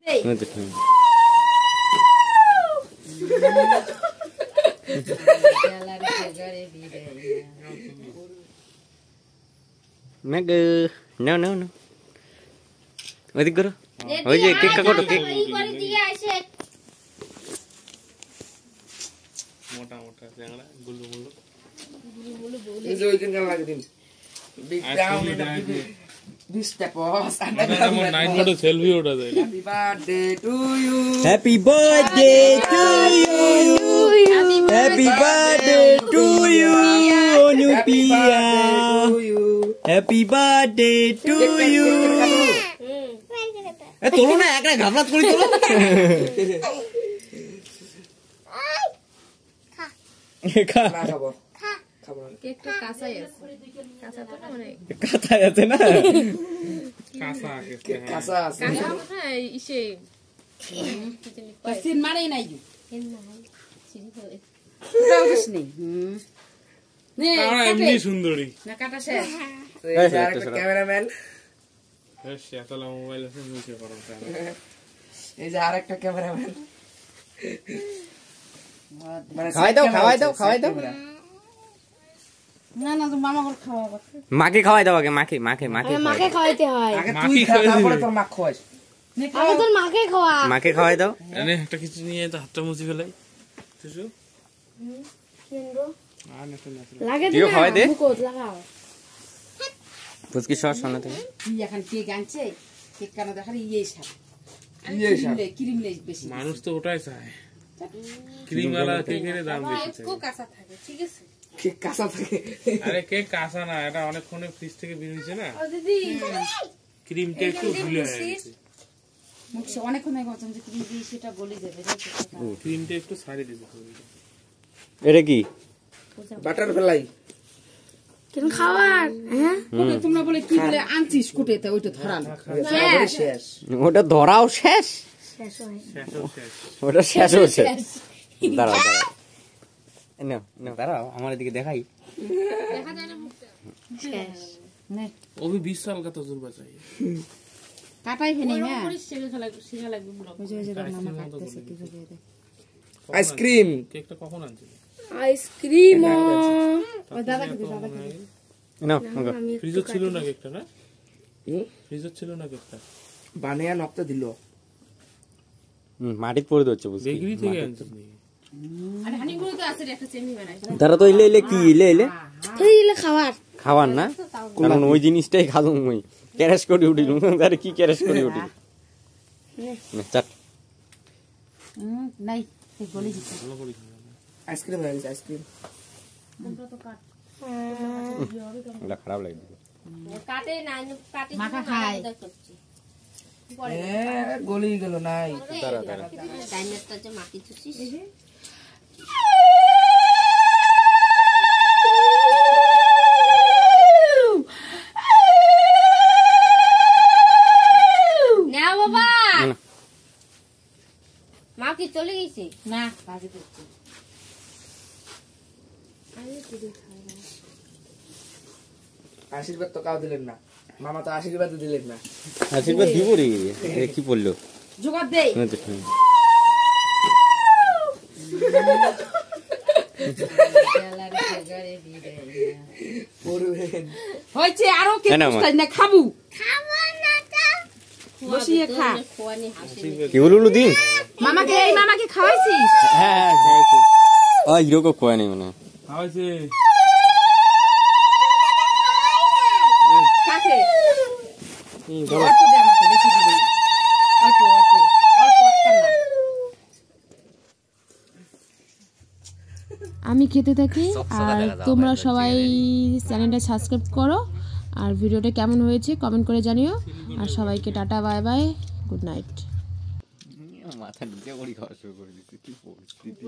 No, no, no. ওদিক করো ওই যে কেকটা কটো কেক মোটা মোটা চ্যাংড়া গুলু গুলু এই যে ওইখানে লাগিয়ে দিন বিগ ডাউন this step was and আমার নাইট মোডে সেলফি ওঠা যায় happy birthday to you happy birthday to you happy birthday to you Anupiya happy birthday to you এ তোলো না একটা ঘাবড়াত করি তোলো খা খাবো খাবো কেকটা কাঁচাই আছে কাঁচা তো না মানে কাঁচা আছে না কাঁচা কেক কাঁচা আছে কাঁচা হ্যাঁ ইসে সিন মানেই নাই ju চিনি করে দাও দিস নেই নে আমরা এমনি সুন্দরী না কাটা শেষ তো এই যে আরেকটা ক্যামেরাম্যান বেশ এতলা মোবাইল আছে নিচে করো এই যে আরেকটা ক্যামেরাম্যান মানে খাওয়াই দাও না না তো মামা করে খাওয়াবো মাকে খাওয়াই দাও আগে মাকে মাকে খাওয়াইতে হয় আগে তুই খা তারপরে তোর মা খাওয়াস আমি তোর মাকে খাওয়া মাকে খাওয়াই দাও এনে একটা কিছু নিয়ে তো হাতটা মুছে ফেলাই তুই কিনবো আর না তো লাগে তুইও খাওয়াই দে মুকট লাগাও ফুচকি সস সামনে থেকে তুই এখন কেক আনছে কেক কানা দেখার ইয়ে সাপ ক্রিম লে বেশি মানুষ তো ওটাই চায় ক্রিম वाला কেকের দাম বেশি চাই খুব কাঁচা থাকে ঠিক আছে কেক কাঁচা থাকে আরে কেক কাঁচা না এটা অনেকক্ষণ ফ্রিজ থেকে বের হইছে না ও দিদি ক্রিমটা একটু ঢুলে গেছে মুখে অনেকক্ষণ আগে বলছেন যে ক্রিম দিয়ে সেটা গলে যাবে ক্রিমটা একটু সারি দিতে হবে এটা কি বাটার ফ্লাই কেন খাওয়ার হ্যাঁ কোটে তোমরা বলে কি বলে আনছিস কোটেতে ওইটা ধরান শেষ ওটা ধরাও শেষ শেষ হয় ওটা শেষ হচ্ছে দাঁড়াও দাঁড়াও আমার এদিকে দেখাই দেখা যায় না মুখটা শেষ নে ও भी 20 साल का तजुर्बा चाहिए কাটাই ফেনি না শিখা লাগবে ব্লগ ওই যে মামা কাটতেছে কি করে আইসক্রিম কেকটা কখন আনছিল আইসক্রিম ও দাদা কে নাও ফ্রিজে ছিল না কেকটা না ফ্রিজে ছিল না কেকটা বানিয়া নকটা দিল মাটিতে পড়ে যাচ্ছে বুঝলি বেগরি থেকে আনছিস আরে হানিগুলো তো আছে একটা চেনি বানাই তারা তো ইলে কি ইলে থইলে খাওয়ার না কারণ ওই জিনিসটাই খাদুম ওই ক্যারেশ করে উঠিলুম আরে কি ক্যারেশ করে উঠিল না চাট নাই এই গলি দিতে আইসক্রিম লাগিয়েছে আইসক্রিম এটা খারাপ লাগে কাটে না কাটে মাখা খায় গলি গেল নাই দাঁড়া ডাইনারটা যে মাটি তুছিস না বাবা মা কি চলে গেছে না কাজে করতে আশীর্বাদ তো কাউ দিলেন না মামা তো আশীর্বাদ দিলেন না আশীর্বাদ দিব রে কি বললো জোগাড় দেই হয়েছে আরো কে না খাবু বসিয়ে খা কি বললো দিন মামাকে খাওয়াইছিস হ্যাঁ হিরোকে খোয়া নেই মনে খাওয়াইছে কাকে অল্প দে আমাকে বেশি দিবি অল্প একটা না আমি খেতে থাকি আর তোমরা সবাই চ্যানেলটা সাবস্ক্রাইব করো আর ভিডিওটা কেমন হয়েছে কমেন্ট করে জানিও আর সবাইকে tata bye bye good night মাথা নিচে করি খাওয়া শুরু করে দিচ্ছি কি পরিস্থিতি